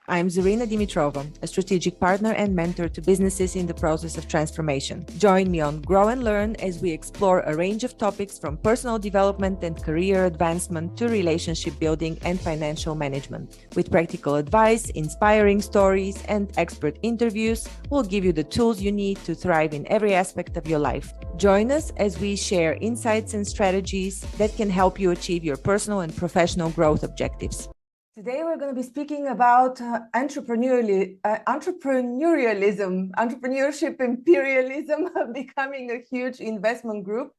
I'm Zarina Dimitrova, a strategic partner and mentor to businesses in the process of transformation. Join me on Grownlearn as we explore a range of topics from personal development and career advancement to relationship building and financial management. With practical advice, inspiring stories, and expert interviews, we'll give you the tools you need to thrive in every aspect of your life. Join us as we share insights and strategies that can help you achieve your personal and professional growth objectives. Today, we're going to be speaking about entrepreneurialism, entrepreneurship imperialism, becoming a huge investment group.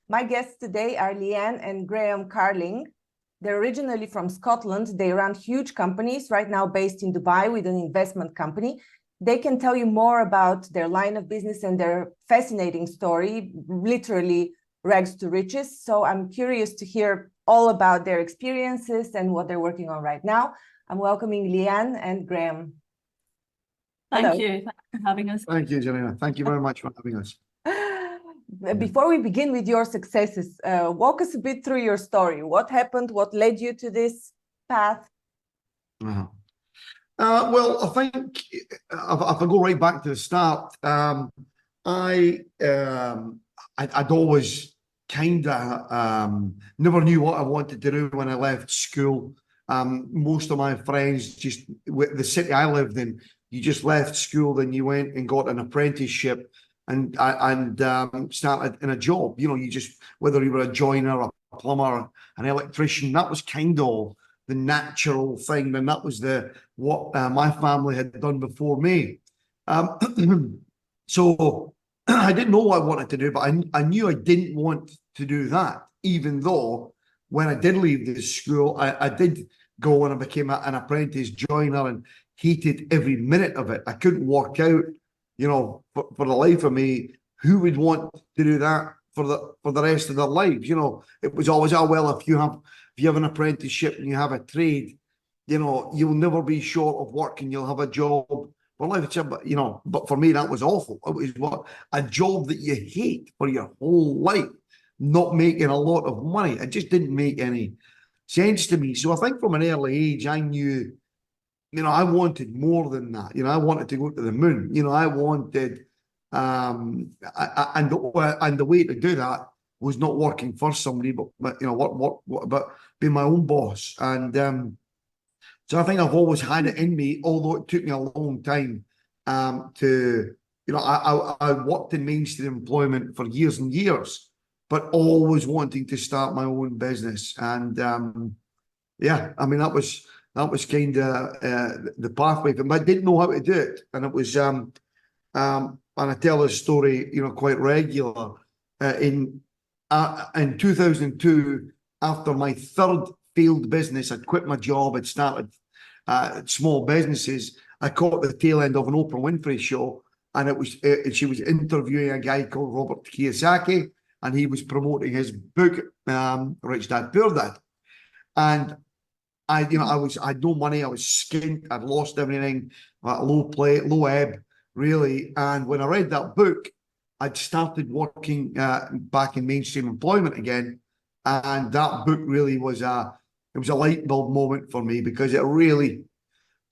My guests today are Leanne and Graeme Carling. They're originally from Scotland. They run huge companies, right now based in Dubai with an investment company. They can tell you more about their line of business and their fascinating story, literally rags to riches. So I'm curious to hear all about their experiences and what they're working on right now. I'm welcoming Leanne and Graeme. Thank you. Thanks for having us. Thank you, Jelena. Thank you very much for having us. Before we begin with your successes, walk us a bit through your story. What happened? What led you to this path? Well, I think if I go right back to the start, I'd always kind of never knew what I wanted to do when I left school. Most of my friends, just the city I lived in, you just left school, then you went and got an apprenticeship and started in a job. You know, you just, whether you were a joiner, a plumber, an electrician, that was kind of the natural thing, and that was what my family had done before me. So I didn't know what I wanted to do, but I knew I didn't want to do that, even though when I did leave the school, I did go and I became an apprentice joiner and hated every minute of it. I couldn't work out, you know, for the life of me, who would want to do that for the rest of their lives. You know, it was always, oh well, if you have an apprenticeship and you have a trade, you know, you'll never be short of work and you'll have a job for life. You know, but for me that was awful. It was a job that you hate for your whole life, not making a lot of money. It just didn't make any sense to me. So I think from an early age I knew, you know, I wanted more than that. You know, I wanted to go to the moon. You know, I wanted and the way to do that was not working for somebody, but you know, but being my own boss. And so I think I've always had it in me, although it took me a long time to, you know, I worked in mainstream employment for years and years, but always wanting to start my own business. And yeah, I mean, that was kind of the pathway, but I didn't know how to do it. And it was and I tell this story, you know, quite regular. In 2002, after my third failed business, I'd quit my job, I'd started small businesses. I caught the tail end of an Oprah Winfrey show, and she was interviewing a guy called Robert Kyosake, and he was promoting his book, Rich Dad Poor Dad. And I had no money, I was skint, I'd lost everything, low ebb, really. And when I read that book, I'd started working back in mainstream employment again, and that book really was a light bulb moment for me, because it really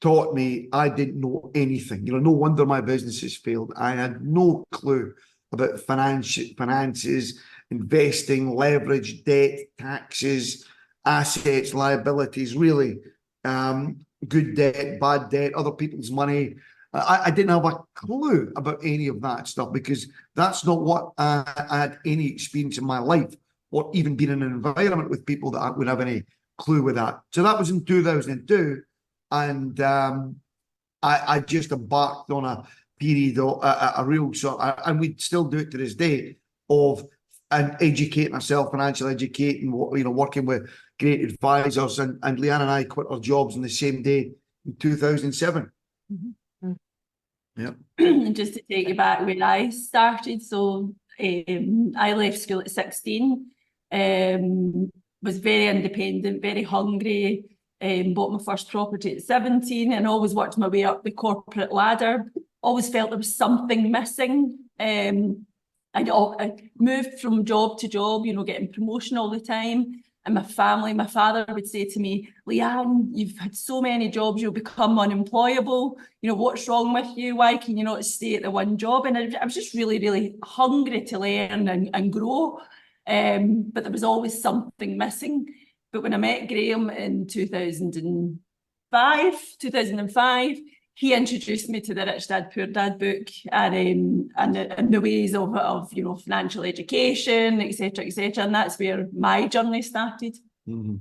taught me I didn't know anything. You know, no wonder my businesses failed. I had no clue about finances, investing, leverage, debt, taxes, assets, liabilities, really, good debt, bad debt, other people's money. I didn't have a clue about any of that stuff, because that's not what I had any experience in my life, or even been in an environment with people that would have any clue with that. So that was in 2002, and I just embarked on a period of a real sort of, and we still do it to this day, of educating ourselves, financial educating, you know, working with great advisors. And Leanne and I quit our jobs on the same day in 2007. Mm-hmm. Yeah. Just to take you back where I started, so I left school at 16, was very independent, very hungry, bought my first property at 17, and always worked my way up the corporate ladder. Always felt there was something missing. I moved from job to job, you know, getting promotion all the time. and my family. My father would say to me, Leanne, you've had so many jobs, you'll become unemployable. You know, what's wrong with you? Why can you not stay at the one job? And I was just really, really hungry to learn and grow. But there was always something missing. But when I met Graeme in 2005, he introduced me to the Rich Dad Poor Dad book and the ways of you know, financial education, etc., etc. And that's where my journey started. Mm-hmm.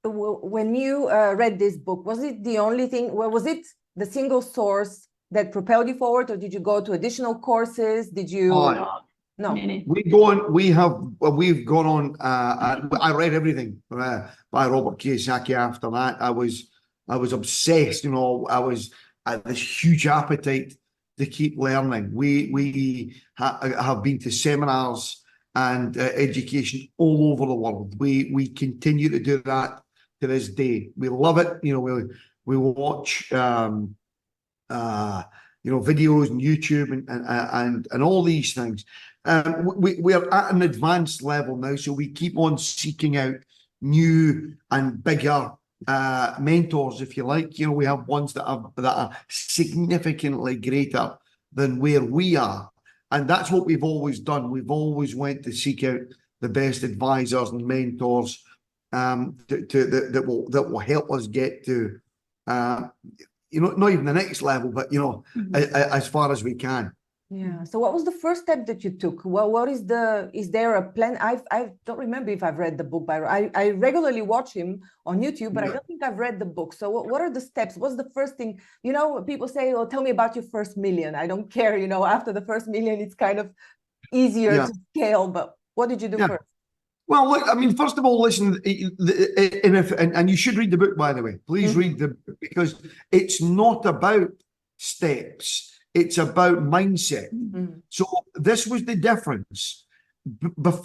When you read this book, was it the only thing? Well, was it the single source that propelled you forward, or did you go to additional courses? Did you? No. We've gone on. I read everything by Robert Kyosake. After that, I was obsessed. You know, I had this huge appetite to keep learning. We have been to seminars and education all over the world. We continue to do that to this day. We love it. You know, we watch you know, videos on YouTube and all these things. We are at an advanced level now, so we keep on seeking out new and bigger mentors, if you like. You know, we have ones that are significantly greater than where we are, and that's what we've always done. We've always went to seek out the best advisors and mentors that will help us get to you know, not even the next level, but you know, as far as we can. Yeah. So what was the first step that you took? Well, is there a plan? I don't remember if I've read the book I regularly watch him on YouTube, but I don't think I've read the book. So what are the steps? What's the first thing? You know, people say, oh, tell me about your first million. I don't care, you know, after the first million, it's kind of easier to scale, but what did you do first? Well, look, I mean, first of all, listen, and you should read the book, by the way. Please read the book, because it's not about steps. It's about mindset. So this was the difference.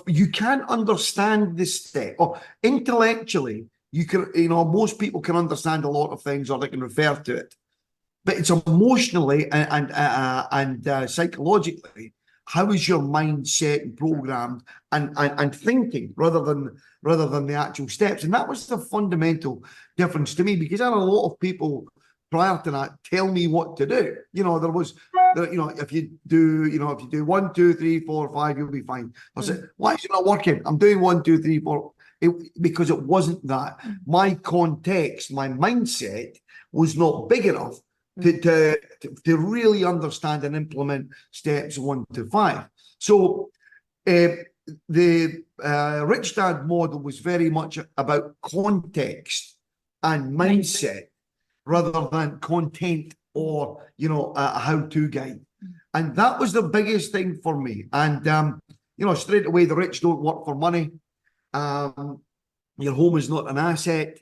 You can't understand the step. Or intellectually, you can, you know, most people can understand a lot of things, or they can refer to it. But it's emotionally and psychologically, how is your mindset and programmed and thinking rather than the actual steps? And that was the fundamental difference to me, because I had a lot of people prior to that tell me what to do. You know, you know, if you do 1, 2, 3, 4, 5, you'll be fine. I said, why is it not working? I'm doing 1, 2, 3, 4. Because it wasn't that. My context, my mindset was not big enough to really understand and implement steps 1 to 5. So the Rich Dad model was very much about context and mindset rather than content or, you know, a how-to guide. And that was the biggest thing for me. And, you know, straight away, the rich don't work for money. Your home is not an asset.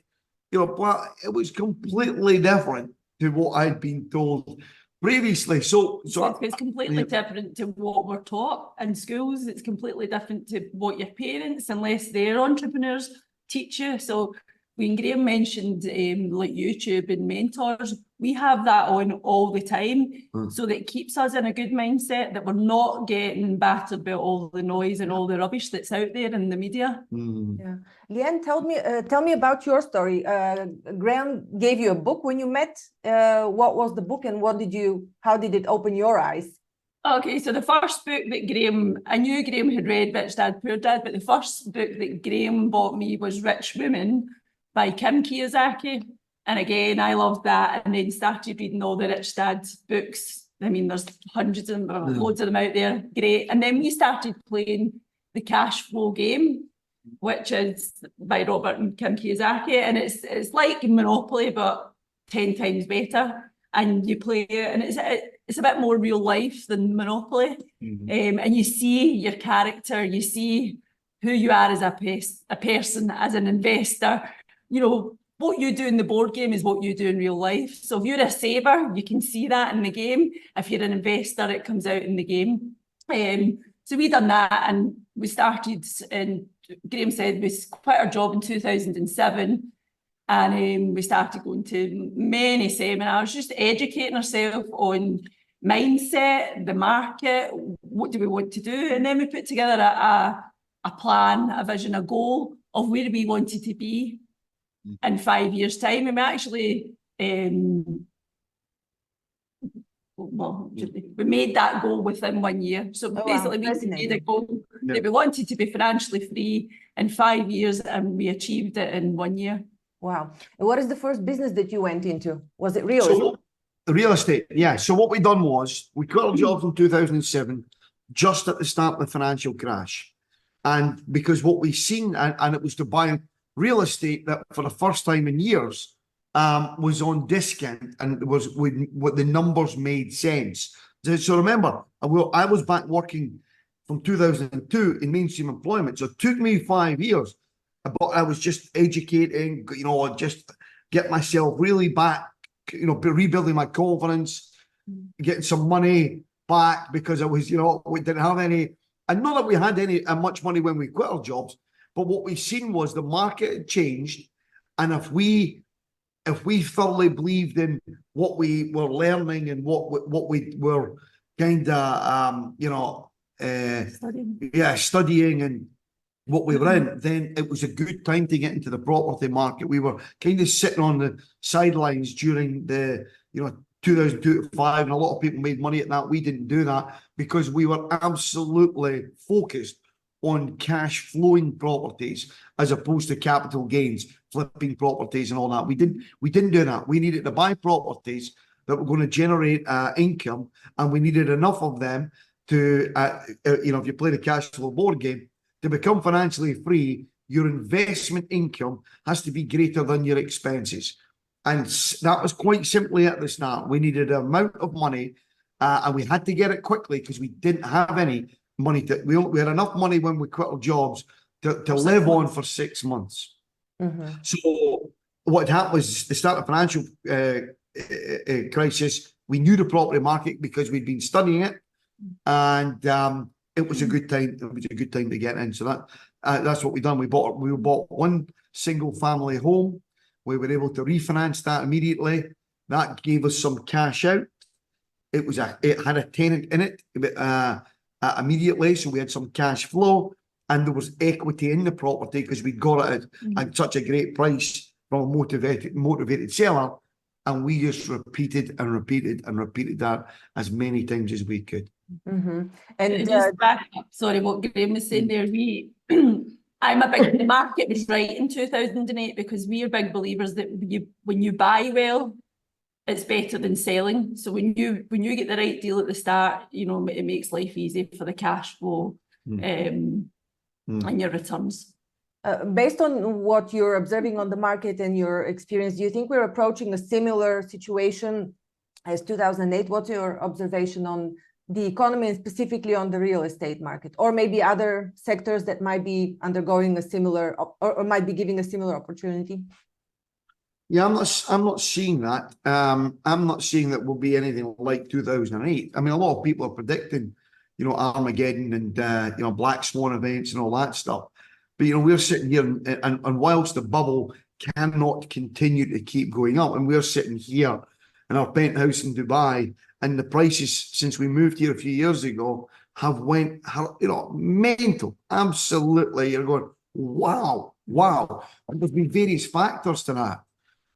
You know, but it was completely different to what I'd been told previously. So it's completely different to what we're taught in schools. It's completely different to what your parents, unless they're entrepreneurs, teach you. So when Graeme mentioned like YouTube and mentors, we have that on all the time, so that it keeps us in a good mindset, that we're not getting battered by all the noise and all the rubbish that's out there in the media. Yeah, Leanne, tell me about your story. Graeme gave you a book when you met. What was the book, and how did it open your eyes? Okay, so the first book that I knew Graeme had read Rich Dad Poor Dad, but the first book that Graeme bought me was Rich Woman by Kyosake. And again, I loved that, and then started reading all the Rich Dad books. I mean, there's hundreds of them, loads of them out there. Great. And then we started playing the cash flow game, which is by Robert and Kyosake. And it's like Monopoly, but 10 times better. And you play it, and it's a bit more real life than Monopoly. And you see your character, you see who you are as a person, as an investor. You know, what you do in the board game is what you do in real life. So if you're a saver, you can see that in the game. If you're an investor, it comes out in the game. So we done that, and we started, and Graeme said we quit our job in 2007, and we started going to many seminars, just educating ourselves on mindset, the market, what do we want to do, and then we put together a plan, a vision, a goal of where we wanted to be in 5 years' time. And we actually, we made that goal within 1 year. So basically, we made a goal that we wanted to be financially free in 5 years, and we achieved it in 1 year. Wow. And what is the first business that you went into? Was it real estate? Real estate, yeah. So what we done was, we quit our jobs in 2007, just at the start of the financial crash. And because what we seen, and it was to buy real estate that for the first time in years was on discount, and it was what the numbers made sense. So remember, I was back working from 2002 in mainstream employment. So it took me 5 years, but I was just educating, just get myself really back, rebuilding my confidence, getting some money back, because I was, we didn't have any, and not that we had any much money when we quit our jobs, but what we've seen was the market had changed. And if we thoroughly believed in what we were learning and what we were kind of, studying and what we were in, then it was a good time to get into the property market. We were kind of sitting on the sidelines during the, 2002 to 5, and a lot of people made money at that. We didn't do that because we were absolutely focused on cash flowing properties as opposed to capital gains, flipping properties and all that. We didn't do that. We needed to buy properties that were going to generate income, and we needed enough of them to, if you play the cash flow board game, to become financially free. Your investment income has to be greater than your expenses. And that was quite simply at the start. We needed an amount of money, and we had to get it quickly because we didn't have any money. We had enough money when we quit our jobs to live on for 6 months. So what happened was, the start of financial crisis, we knew the property market because we'd been studying it, and it was a good time. It was a good time to get in. So that's what we done. We bought one single family home. We were able to refinance that immediately. That gave us some cash out. It had a tenant in it immediately, so we had some cash flow, and there was equity in the property because we got it at such a great price from a motivated seller, and we just repeated and repeated and repeated that as many times as we could. And just back up, sorry, what Graeme was saying there, the market was right in 2008, because we are big believers that when you buy well, it's better than selling. So when you get the right deal at the start, it makes life easy for the cash flow and your returns. Based on what you're observing on the market and your experience, do you think we're approaching a similar situation as 2008? What's your observation on the economy and specifically on the real estate market, or maybe other sectors that might be undergoing a similar or might be giving a similar opportunity? Yeah, I'm not seeing that. I'm not seeing that will be anything like 2008. I mean, a lot of people are predicting, Armageddon and black swan events and all that stuff. But we're sitting here, and whilst the bubble cannot continue to keep going up, and we're sitting here in our penthouse in Dubai, and the prices since we moved here a few years ago have went, mental. Absolutely, you're going, wow. And there's been various factors to that.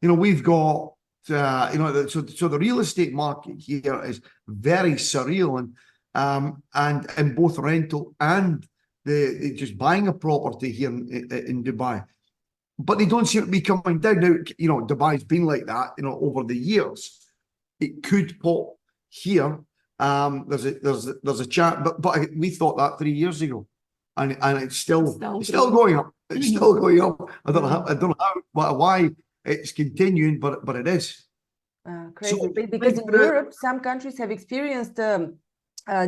We've got, so the real estate market here is very surreal, and in both rental and the just buying a property here in Dubai. But they don't seem to be coming down. Now, Dubai's been like that, over the years. It could pop here. There's a chat, but we thought that 3 years ago, and it's still going up. It's still going up. I don't know why it's continuing, but it is. Crazy, so, because in Europe, some countries have experienced a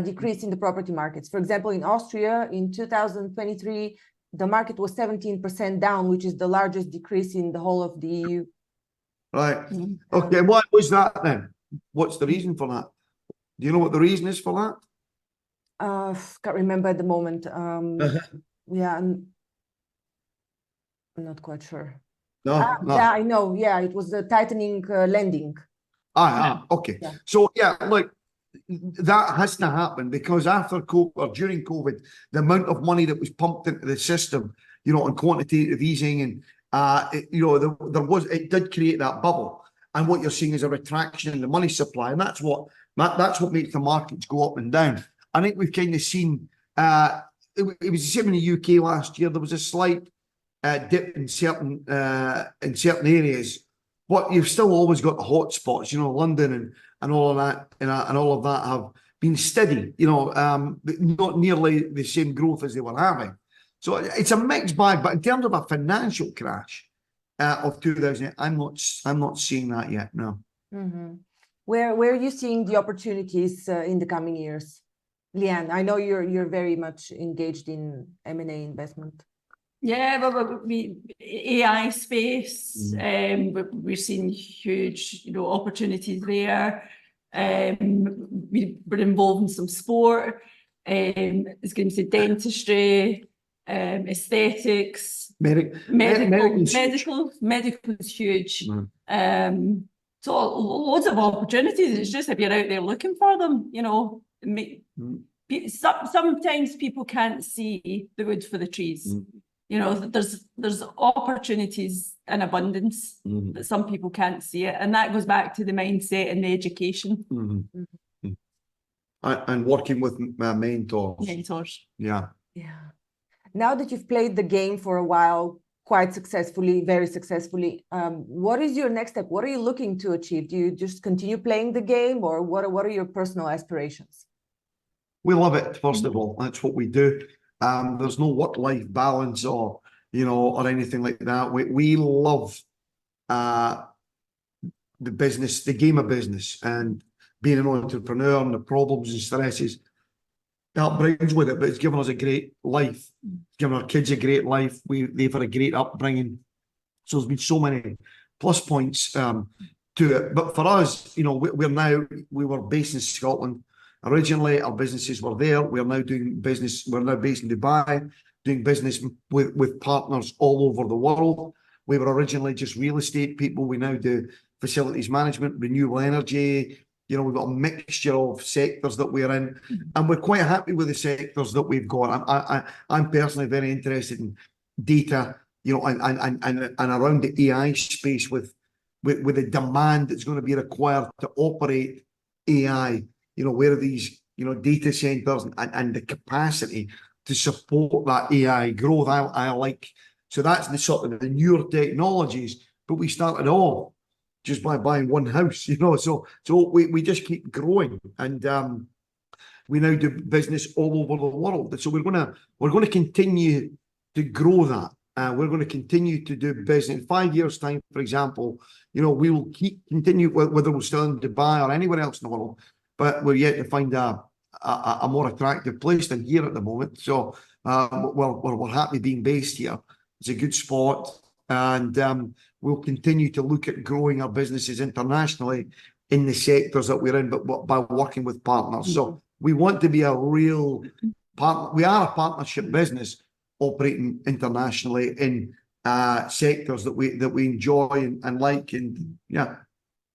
decrease in the property markets. For example, in Austria, in 2023, the market was 17% down, which is the largest decrease in the whole of the EU. Right. Okay. What was that then? What's the reason for that? Do you know what the reason is for that? Can't remember at the moment. Yeah, I'm not quite sure. No. Yeah, I know. Yeah, it was the tightening lending. Okay. Yeah. So look, that has to happen, because after COVID, or during COVID, the amount of money that was pumped into the system, you know, on quantitative easing, and you know, it did create that bubble. And what you're seeing is a retraction in the money supply, and that's what makes the markets go up and down. I think we've kind of seen it was the same in the UK last year. There was a slight dip in certain areas, but you've still always got the hot spots. You know, London and all of that, and all of that have been steady. You know, not nearly the same growth as they were having. So it's a mixed bag. But in terms of a financial crash of 2008, I'm not seeing that yet. No. Mm-hmm. Where are you seeing the opportunities in the coming years? Leanne, I know you're very much engaged in M&A investment. Yeah, but we AI space, we're seeing huge, you know, opportunities there. We're involved in some sport. It's going to say dentistry, aesthetics, medical is huge. So loads of opportunities. It's just if you're out there looking for them, you know. Sometimes people can't see the wood for the trees. You know, there's opportunities in abundance, but some people can't see it, and that goes back to the mindset and the education. And working with mentors. Yeah. Now that you've played the game for a while, quite successfully, very successfully, what is your next step? What are you looking to achieve? Do you just continue playing the game, or what are your personal aspirations? We love it, first of all. That's what we do. There's no work-life balance or, you know, or anything like that. We love the business, the game of business, and being an entrepreneur and the problems and stresses that brings with it. But it's given us a great life. It's given our kids a great life. They've had a great upbringing. So there's been so many plus points to it. But for us, you know, we were based in Scotland. Originally, our businesses were there. We're now doing business. We're now based in Dubai, doing business with partners all over the world. We were originally just real estate people. We now do facilities management, renewable energy. You know, we've got a mixture of sectors that we're in, and we're quite happy with the sectors that we've got. I'm personally very interested in data, you know, and around the AI space with the demand that's going to be required to operate AI. You know, where are these, you know, data centers and the capacity to support that AI growth? I like, so that's the sort of the newer technologies, but we started off just by buying one house, you know, so we just keep growing, and we now do business all over the world. So we're going to continue to grow that. We're going to continue to do business. In 5 years' time, for example, you know, we will continue, whether we're still in Dubai or anywhere else in the world, but we're yet to find a more attractive place than here at the moment. So we're happy being based here. It's a good spot, and we'll continue to look at growing our businesses internationally in the sectors that we're in, but by working with partners. So we want to be a real partner. We are a partnership business operating internationally in sectors that we enjoy and like, and yeah.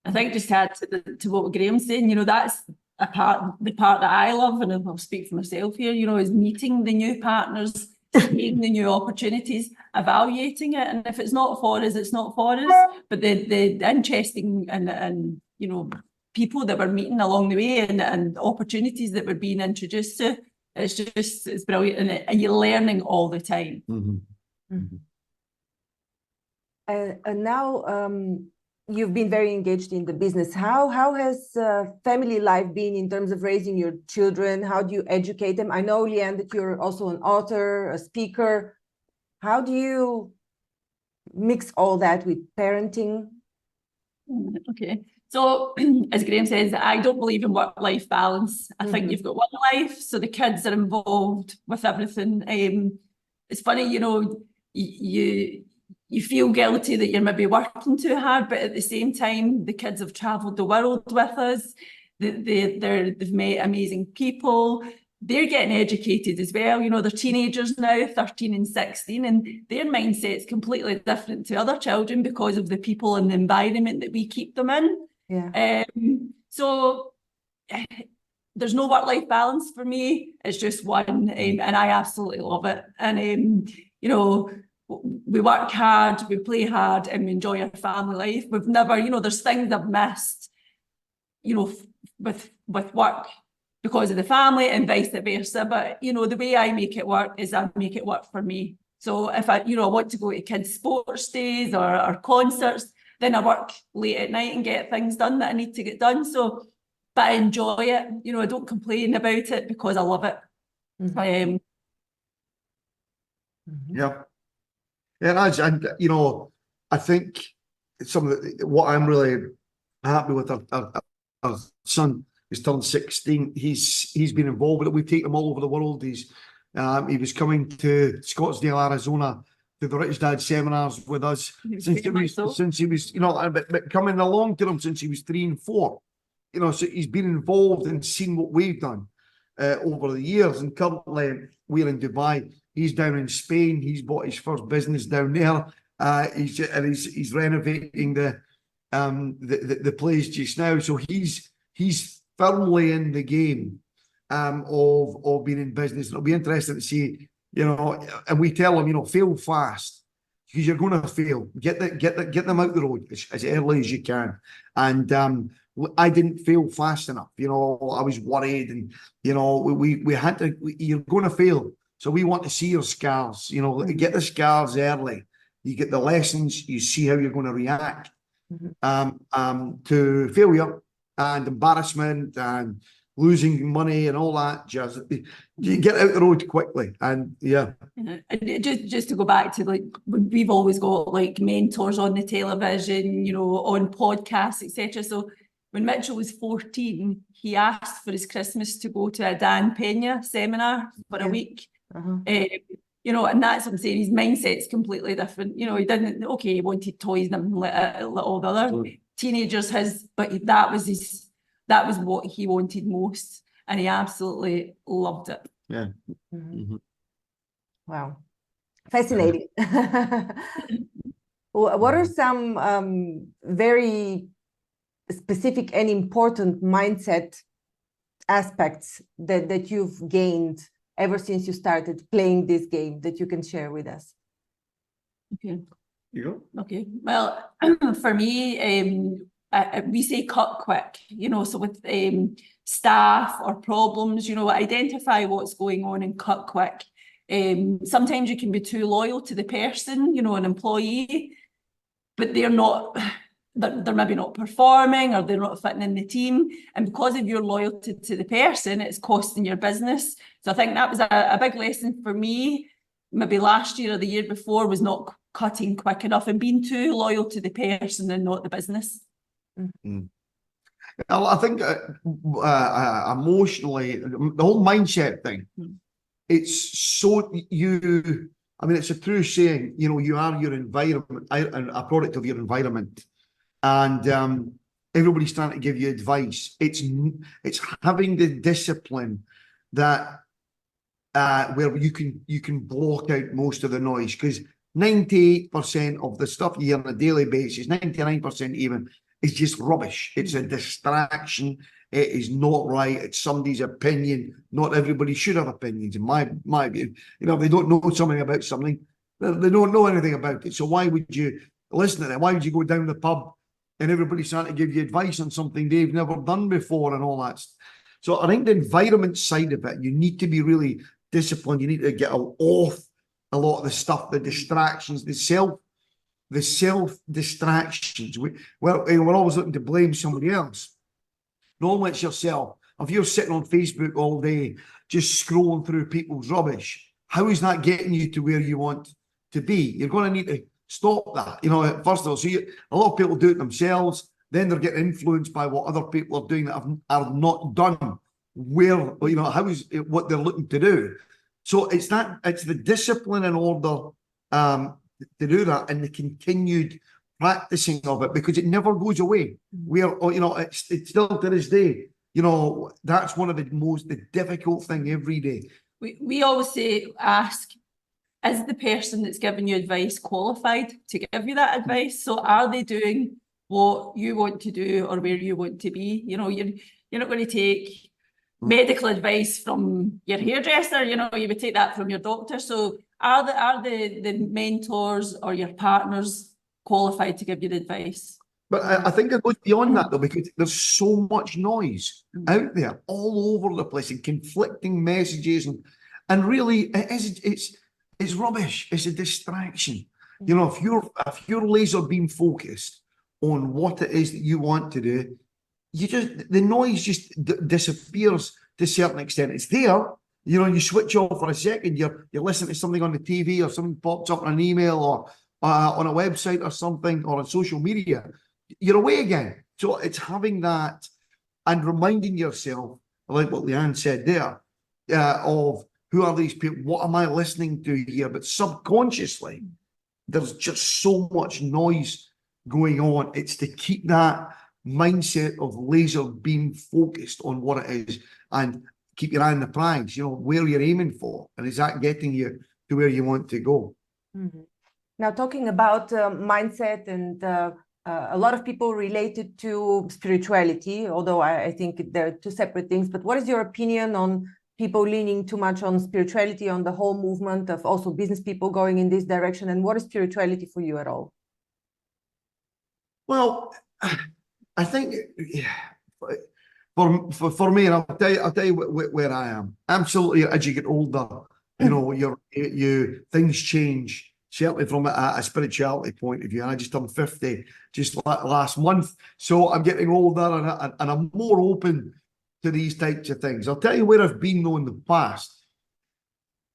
I think just to add to what Graeme's saying, you know, that's the part that I love, and I'll speak for myself here, you know, is meeting the new partners, seeing the new opportunities, evaluating it, and if it's not for us, it's not for us. But the interesting and you know, people that we're meeting along the way, and opportunities that we're being introduced to, it's brilliant, and you're learning all the time. And now you've been very engaged in the business. How has family life been in terms of raising your children? How do you educate them? I know, Leanne, that you're also an author, a speaker. How do you mix all that with parenting? Okay. So, as Graeme says, I don't believe in work-life balance. I think you've got one life, so the kids are involved with everything. It's funny, you know, you feel guilty that you're maybe working too hard, but at the same time, the kids have travelled the world with us. They've met amazing people. They're getting educated as well. You know, they're teenagers now, 13 and 16, and their mindset's completely different to other children because of the people and the environment that we keep them in. Yeah. So there's no work-life balance for me. It's just one, and I absolutely love it. And you know, we work hard, we play hard, and we enjoy our family life. We've never, you know, there's things I've missed, you know, with work because of the family and vice versa. But, you know, the way I make it work is I make it work for me. So if I, you know, I want to go to kids' sports days or concerts, then I work late at night and get things done that I need to get done. So, but I enjoy it. You know, I don't complain about it because I love it. Mhm. Yeah. And you know, I think what I'm really happy with our son is turned 16. He's been involved with it. We take him all over the world. He was coming to Scottsdale, Arizona, to the Rich Dad seminars with us since he was, you know, but coming along to him since he was 3 and 4. You know, so he's been involved and seen what we've done over the years. And currently we're in Dubai. He's down in Spain. He's bought his first business down there. He's renovating the place just now. So he's firmly in the game of being in business. It'll be interesting to see, you know, and we tell him, you know, fail fast because you're going to fail. Get them out the road as early as you can. And I didn't fail fast enough. You know, I was worried, and you know, we had to. You're going to fail, so we want to see your scars. You know, get the scars early. You get the lessons. You see how you're going to react to failure and embarrassment and losing money and all that. Just you get out the road quickly, and yeah. And just to go back to, like, we've always got like mentors on the television, you know, on podcasts, etc. So when Mitchell was 14, he asked for his Christmas to go to a Dan Pena seminar for a week. You know, and that's what I'm saying, his mindset's completely different. You know, he didn't, okay, he wanted toys and like all the other teenagers, but that was what he wanted most, and he absolutely loved it. Yeah. Wow. Fascinating. What are some very specific and important mindset aspects that you've gained ever since you started playing this game that you can share with us? Okay. You go. Okay. Well, for me, we say cut quick, you know, so with staff or problems, you know, identify what's going on and cut quick. Sometimes you can be too loyal to the person, you know, an employee, but they're maybe not performing, or they're not fitting in the team. And because of your loyalty to the person, it's costing your business. So I think that was a big lesson for me, maybe last year or the year before, was not cutting quick enough and being too loyal to the person and not the business. I think emotionally, the whole mindset thing, it's so I mean, it's a true saying, you know, you are your environment, a product of your environment. And everybody's trying to give you advice. It's having the discipline that where you can block out most of the noise, because 98% of the stuff you hear on a daily basis, 99% even, is just rubbish. It's a distraction. It is not right. It's somebody's opinion. Not everybody should have opinions, in my view. You know, if they don't know something about something, they don't know anything about it. So why would you listen to them? Why would you go down the pub and everybody's trying to give you advice on something they've never done before and all that? So I think the environment side of it, you need to be really disciplined. You need to get off a lot of the stuff, the distractions, the self distractions. We're always looking to blame somebody else. Normally it's yourself. If you're sitting on Facebook all day, just scrolling through people's rubbish, how is that getting you to where you want to be? You're going to need to stop that. You know, first of all, a lot of people do it themselves. Then they're getting influenced by what other people are doing that are not done where, you know, how is it, what they're looking to do. So it's the discipline in order to do that, and the continued practicing of it, because it never goes away. You know, it's still to this day, you know, that's one of the difficult thing every day. We always ask, is the person that's giving you advice qualified to give you that advice? So are they doing what you want to do or where you want to be? You know, you're not going to take medical advice from your hairdresser, you know, you would take that from your doctor. So are the mentors or your partners qualified to give you the advice? But I think it goes beyond that though, because there's so much noise out there all over the place and conflicting messages, and really it's rubbish. It's a distraction. You know, if you're laser beam focused on what it is that you want to do, the noise just disappears to a certain extent. It's there. You know, you switch off for a second, you're listening to something on the TV, or something pops up on an email, or on a website or something, or on social media. You're away again. So it's having that and reminding yourself, like what Leanne said there, of who are these people? What am I listening to here? But subconsciously, there's just so much noise going on. It's to keep that mindset of laser beam focused on what it is, and keep your eye on the prize, you know, where you're aiming for. And is that getting you to where you want to go? Mm-hmm. Now, talking about mindset, and a lot of people relate it to spirituality, although I think they're two separate things. But what is your opinion on people leaning too much on spirituality, on the whole movement of also business people going in this direction? And what is spirituality for you at all? Well, I think for me, and I'll tell you where I am. Absolutely, as you get older, you know, things change. Certainly from a spirituality point of view. And I just turned 50 just last month, so I'm getting older, and I'm more open to these types of things. I'll tell you where I've been though in the past.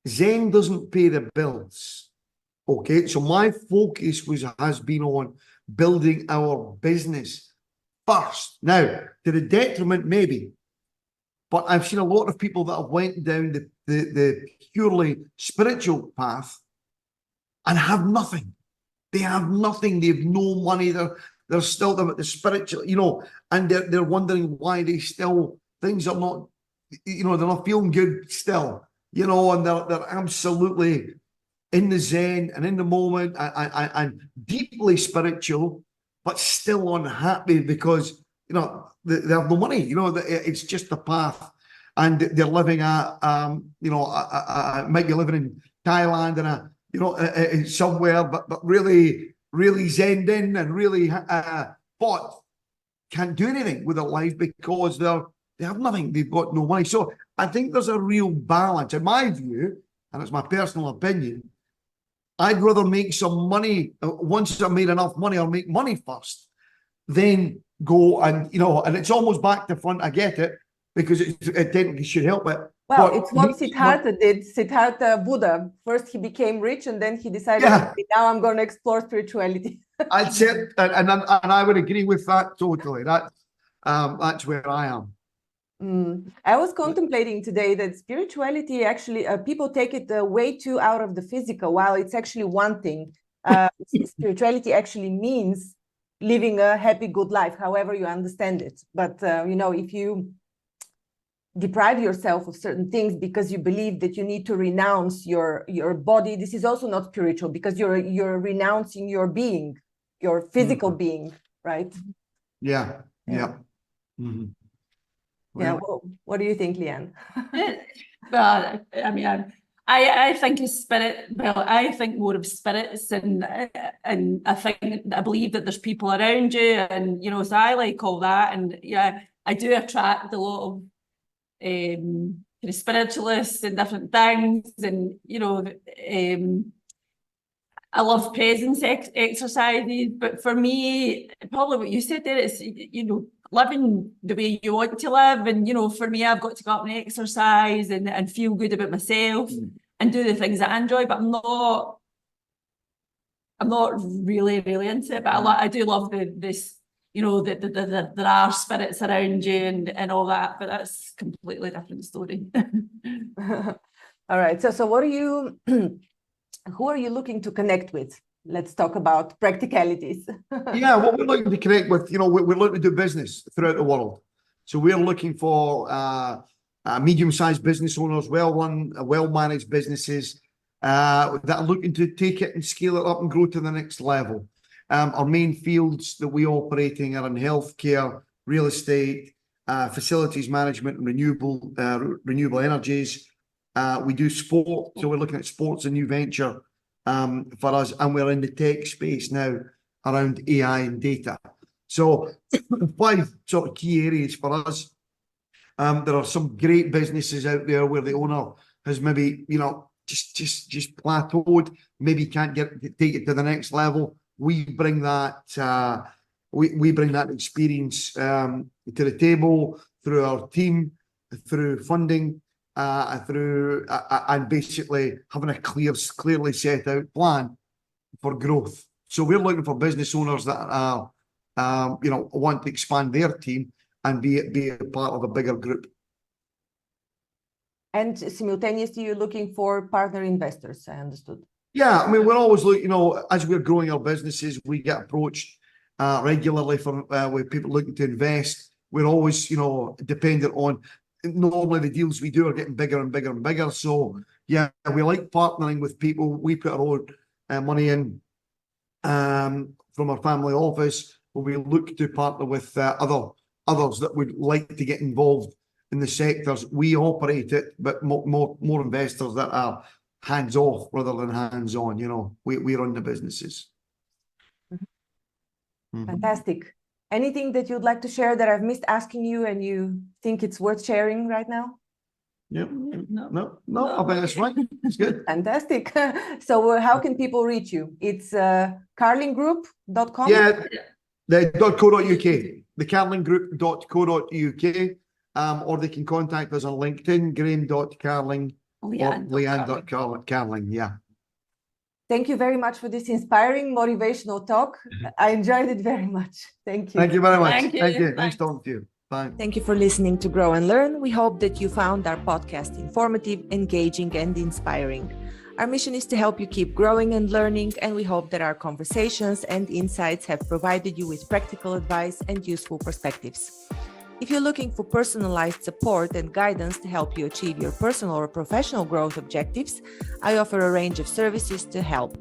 Zen doesn't pay the bills. Okay, so my focus has been on building our business first. Now, to the detriment maybe, but I've seen a lot of people that have went down the purely spiritual path and have nothing. They have nothing. They have no money. They're still the spiritual, you know, and they're wondering why things are not, you know, they're not feeling good still, you know, and they're absolutely in the Zen and in the moment, and deeply spiritual, but still unhappy because, you know, they have no money. You know, it's just the path, and they're living you know, might be living in Thailand and somewhere, but really zenned in and really but can't do anything with their life because they have nothing. They've got no money. So I think there's a real balance, in my view, and it's my personal opinion. I'd rather make some money once I've made enough money, I'll make money first, then go and, you know, and it's almost back to front. I get it, because it technically should help it. Well, it's what Siddhartha did. Siddhartha Buddha. First, he became rich, and then he decided, okay, now I'm going to explore spirituality. I'd say, and I would agree with that totally. That's where I am. I was contemplating today that spirituality actually, people take it way too out of the physical, while it's actually one thing. Spirituality actually means living a happy, good life, however you understand it. But, you know, if you deprive yourself of certain things because you believe that you need to renounce your body, this is also not spiritual, because you're renouncing your being, your physical being, right? Yeah. Mm-hmm. Yeah. Well, what do you think, Leanne? Well, I mean, I think of spirit. Well, I think more of spirits, and I believe that there's people around you, and you know, so I like all that, and yeah, I do attract a lot of spiritualists and different things, and you know, I love presence exercises, but for me, probably what you said there is, you know, living the way you want to live, and you know, for me, I've got to go up and exercise and feel good about myself and do the things that I enjoy, but I'm not really into it, but I do love this. You know, that there are spirits around you and all that, but that's a completely different story. All right. So what are you, who are you looking to connect with? Let's talk about practicalities. Yeah, what we're looking to connect with, you know, we're looking to do business throughout the world. So we're looking for medium-sized business owners, well-run, well-managed businesses that are looking to take it and scale it up and grow to the next level. Our main fields that we operate in are in healthcare, real estate, facilities management, and renewable energies, We do sport, so we're looking at sports, a new venture for us, and we're in the tech space now around AI and data. So 5 sort of key areas for us. There are some great businesses out there where the owner has maybe, just plateaued, maybe can't take it to the next level. We bring that we bring that experience to the table through our team, through funding, and basically having a clearly set out plan for growth. So we're looking for business owners that are, want to expand their team and be a part of a bigger group. And simultaneously, you're looking for partner investors, I understood. Yeah, I mean, we're always looking, as we're growing our businesses, we get approached regularly from with people looking to invest. We're always, dependent on, normally the deals we do are getting bigger and bigger and bigger. So yeah, we like partnering with people. We put our own money in from our family office, but we look to partner with others that would like to get involved in the sectors we operate it, but more investors that are hands off rather than hands on. We run the businesses. Fantastic. Anything that you'd like to share that I've missed asking you and you think it's worth sharing right now? Yep. No, I think that's right. It's good. Fantastic. So how can people reach you? It's carlinggroup.com? Yeah, the .co.uk, the carlinggroup.co.uk, or they can contact us on LinkedIn, Graeme.Carling or Leanne.Carling. Yeah. Thank you very much for this inspiring, motivational talk. I enjoyed it very much. Thank you. Thank you very much. Thank you. Nice talking to you. Bye. Thank you for listening to Grow and Learn. We hope that you found our podcast informative, engaging, and inspiring. Our mission is to help you keep growing and learning, and we hope that our conversations and insights have provided you with practical advice and useful perspectives. If you're looking for personalized support and guidance to help you achieve your personal or professional growth objectives, I offer a range of services to help.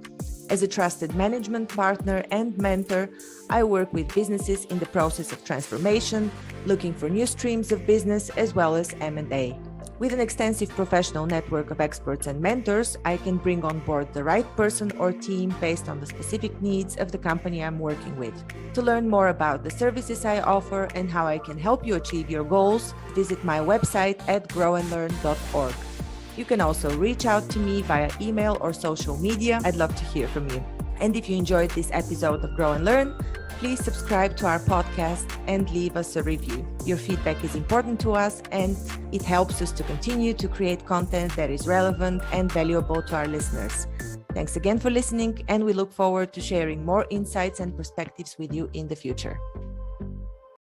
As a trusted management partner and mentor, I work with businesses in the process of transformation, looking for new streams of business, as well as M&A. With an extensive professional network of experts and mentors, I can bring on board the right person or team based on the specific needs of the company I'm working with. To learn more about the services I offer and how I can help you achieve your goals, visit my website at grownlearn.org. You can also reach out to me via email or social media. I'd love to hear from you. And if you enjoyed this episode of Grow and Learn, please subscribe to our podcast and leave us a review. Your feedback is important to us, and it helps us to continue to create content that is relevant and valuable to our listeners. Thanks again for listening, and we look forward to sharing more insights and perspectives with you in the future.